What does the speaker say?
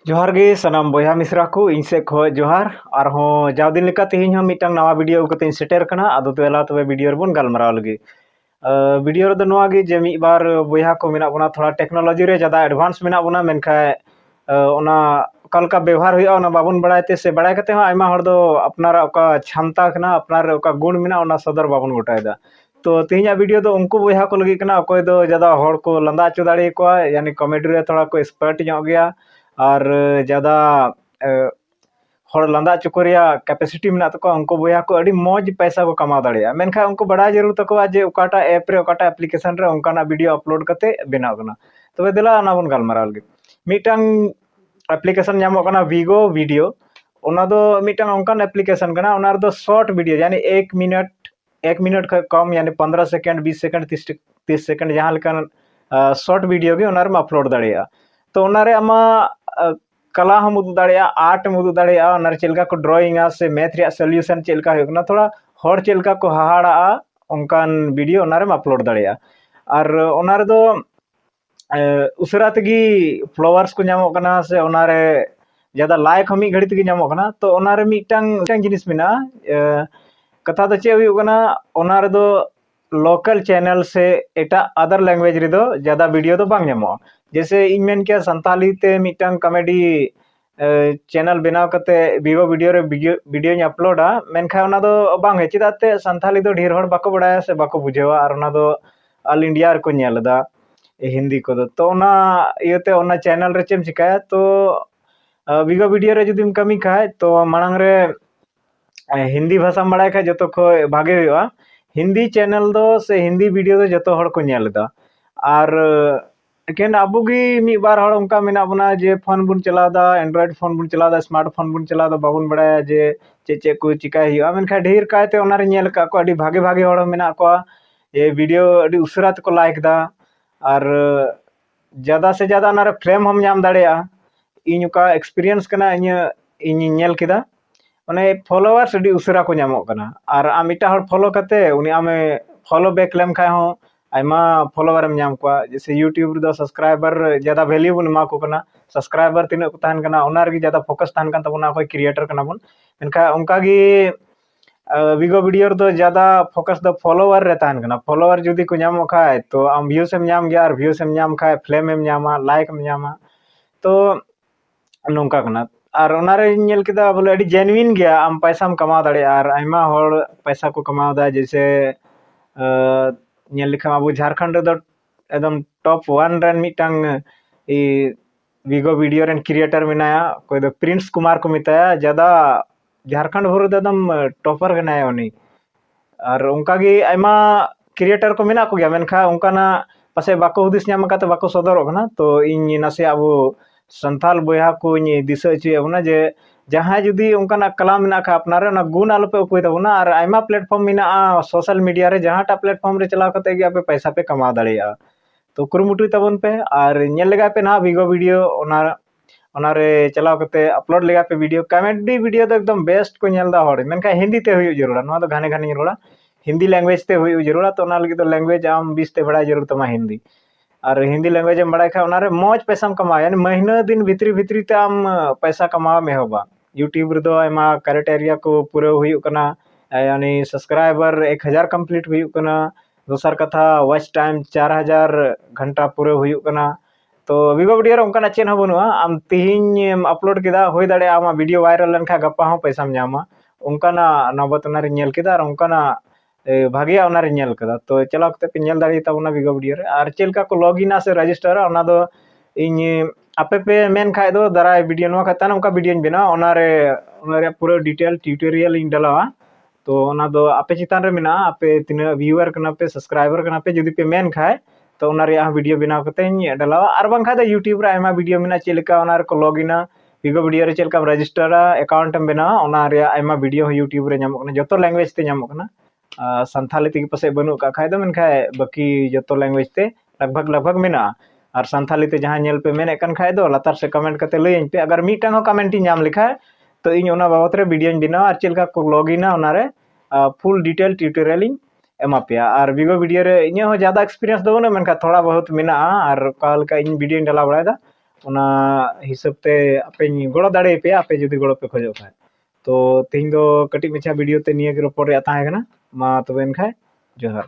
जोहार गे सनाम बॉया मिश्रा को इन से खो जोहार और जाव दिन लेका तेहिं हम मिटang नवा वीडियो कते सेटर कना आदो तेला तबे वीडियो रे बन गालमाराव लगे वीडियो रे दो नवा गे जे मी बार बॉया को मेना बना थोड़ा टेक्नोलॉजी रे ज्यादा एडवांस मेना बना मेनखाय ओना कलका व्यवहार हुआ ओना बाबन बड़ायते से बड़ाय कते आयमा हर दो अपनारा ओका क्षमता कना अपनार ओका गुण मेना ओना सदर बाबन गोटायदा तो तेहिं वीडियो दो उनको बॉया को लगी कना अकोय दो ज्यादा हर को लंदा चो दाड़े को यानी कॉमेडी रे थोड़ा को एक्सपर्ट ᱧᱚᱜ गया और ज़्यादा हर लंदा चुकोरिया कैपेसिटी में तक उनको बया को अड़ी मौज पैसा को कमा दाड़िया मेनखा उनको बड़ा जरूर तक जे ओकाटा ऐप रे ओकाटा एप्लीकेशन रे उनका वीडियो अपलोड करते बनाव कना तबे दिला ना बन गालमाराव लगे मिटang एप्लीकेशन नामो कना वीगो वीडियो ओना दो मिटang उनका एप्लीकेशन कना ओना दो शॉर्ट वीडियो यानी 1 मिनट का कम यानी 15 सेकंड 20 सेकंड 30 सेकंड जहां लेकन शॉर्ट वीडियो गे ओना रे अपलोड दाड़िया तो ओना रे आमा कला हम उदू दाड़िया आर्ट हम उदू दाड़िया ओना चेलका को ड्राइंग से मैथ रे सॉल्यूशन चेलका होना थोड़ा हर चेलका को हाहाड़ा उनकान वीडियो ओना रे अपलोड दाड़िया और ओना रे दो उसरा तगी फ्लावर्स को नामो कना से ओना रे ज्यादा लाइक हम घड़ी तगी नामो कना तो ओना रे मिटang जिनिस मिना कथा दो चे हुई कना ओना रे दो लोकल चैनल से एटा अदर लैंग्वेज रे दो ज्यादा वीडियो दो बांग नामो जैसे इन मेन क्या संताली ते मिटang कॉमेडी चैनल बनाव कते वीगो वीडियो रे वीडियो अपलोडा मेनखा ओना दो बांग है चिदाते संताली दो ढेर हड़ बाको बड़ाया से बाको बुझेवा और ओना दो ऑल इंडिया रे को नेलदा हिंदी को दो तो ओना इयते ओना चैनल रे चेम चिकाया तो वीगो वीडियो रे जुदिम कमी खाय तो मांग रे हिंदी भाषा बड़ा खा जो खो भागे हुआ हिंदी चैनल दो से हिंदी वीडियो दो जो हड़ को नेलदा और एकेन अबुगी मी बार हड़ उनका मेना बना जे फोन बुन चलादा एंड्रॉइड फोन बुन चलादा स्मार्टफोन बुन चलादा बाबुन बड़ा जे चे चे को चिकाय हुआ मेनखा ढेर कायते ओना रे नेल का को अडी भागे भागे हड़ मेना को ये वीडियो अडी उसरा को लाइक दा और ज़्यादा से ज़्यादा ना फ्रेम हम नाम दाड़िया इन का एक्सपीरियंस कना इन नेल किदा माने फॉलोअर्स अडी उसरा को नामो कना और आम इटा हड़ फॉलो करते उनी आमे फॉलो बैक लेम खाय हो आयमा फॉलोअर में नाम को जैसे यूट्यूब दो सब्सक्राइबर ज़्यादा वैल्यू बन मा को कना सब्सक्राइबर तीन को तहन कना ओना रे ज़्यादा फोकस तहन कन तबना कोई क्रिएटर कना बन मेनखा उनका गी वीगो वीडियो दो ज़्यादा फोकस दो फॉलोअर रे तहन कना फॉलोअर जुदी को नामो खाय तो आम व्यूज में नाम गया और व्यूज में नाम खाय फ्लेम में नामा लाइक में नामा तो नोंका कना और ओना रे नेल किदा बोले अडी जेन्युइन गया आम पैसा में कमा दाड़े और आयमा हड़ पैसा को कमादा जैसे नेल लिखा अब झारखंड दो एकदम टॉप 1 रन मिटang ई वीगो वीडियो रन क्रिएटर मेनाया कोई दो प्रिंस कुमार को मिताया ज्यादा झारखंड भर दो एकदम टॉपर गनाया उनी और उनका गी आयमा क्रिएटर को मेना को गया मेनखा उनकाना पासे बाको हुदिस नाम काते बाको सदर कना तो इन नासे अब संथाल बया को दिशा होना जे जहाँ जुदी उनका कला मेना खा अपनारे ना गुण आलोपे उकुय तबना और आयमा प्लेटफॉर्म मेना सोशल मीडिया रे जहाँ टा प्लेटफॉर्म रे चलाव कते गे आपे पैसा पे कमा दाड़िया तो कुरुमुटुय तबन पे और नेल लेगा पे ना वीगो वीडियो ओनारे चलाव कते अपलोड लेगा पे वीडियो कॉमेडी वीडियो तो एकदम बेस्ट को नेलदा हड़ मेनका हिंदी ते हुई जरूर ना तो घाने घाने रोड़ा हिंदी लैंग्वेज ते हुई जरूर तो ना लगी तो लैंग्वेज आम 20 ते बड़ा जरूर तमा हिंदी और हिंदी लैंग्वेज में बड़ा खा मौज पैसा कमा यानी महीना दिन भितरी भितरी ते आम पैसा कमा में होबा यूट्यूब रे दो आयमा क्राइटेरिया को पूरा हुई कना यानी सब्सक्राइबर 1000 कंप्लीट हुई कना दूसर कथा वॉच टाइम 4000 घंटा पूरा हुई कना तो वीगो वीडियो रे उनका चेन हो बनुआ आम तिहिन अपलोड किदा होई दाड़े आमा वीडियो वायरल लेनखा गप्पा हो पैसा नामा उनका नबत ना रे नेल किदा और उनका भागिया ओना रे नेल कदा तो चलाव कते पे नेल दाड़ी ताबना वीगो वीडियो रे और चेलका को लॉगिन से रजिस्टर ओना दो इन आपे पे मेन खाय दो दाराय वीडियो नवा खाता ना उनका वीडियो बना ओना रे पूरा डिटेल ट्यूटोरियल इन डलावा तो ओना दो आपे चितान रे मेना आपे तिना व्यूअर कना पे सब्सक्राइबर कना पे जदी पे मेन खाय तो ओना रे वीडियो बना कते डलावा और बांग खाय यूट्यूब रे आयमा वीडियो मेना चेलका ओना रे को लॉगिना वीगो वीडियो रे चेलका रजिस्टरा अकाउंट में बना ओना रे आयमा वीडियो यूट्यूब रे नामो कना जतो लैंग्वेज ते नामो कना संथाली तक पासे बनू का खाय दो मेनखा बाकी जो लैंग्वेज ते लगभग लगभग मेना और संथाली ते जहाँ नेल पे मेने कन खाय दो लतार से कमेंट करते लई पे अगर मीटang कमेंट नाम लिखा तो इन ओना बाबत रे वीडियो बना और चेलका को लॉगिना ओना रे फुल डिटेल ट्यूटोरियल एमा पे और वीगो वीडियो रे इन ज्यादा एक्सपीरियंस दो ना मेनखा थोड़ा बहुत मेना और काल का इन वीडियो डाला बड़ा ᱚᱱᱟ ᱦᱤᱥᱟᱹᱵ ᱛᱮ ᱟᱯᱮᱧ ᱜᱚᱲᱚ ᱫᱟᱲᱮᱭᱟᱯᱮᱭᱟ ᱟᱯᱮ ᱡᱩᱫᱤ ᱜᱚᱲᱚ ᱯᱮ ᱠᱷᱚᱡᱚᱜ ᱠᱷᱟᱡ। ᱛᱚ ᱛᱤᱦᱤᱧ ᱫᱚ ᱠᱟᱹᱴᱤᱡ ᱢᱟᱪᱷᱟ ᱵᱷᱤᱰᱤᱭᱳ ᱛᱮ ᱱᱤᱭᱟᱹ ᱜᱮ ᱨᱚᱯᱚᱲ ᱨᱮᱭᱟᱜ ᱛᱟᱦᱮᱸ ᱠᱟᱱᱟ। ᱢᱟ ᱛᱚᱵᱮ ᱮᱱᱠᱷᱟᱡ ᱡᱚᱦᱟᱨ।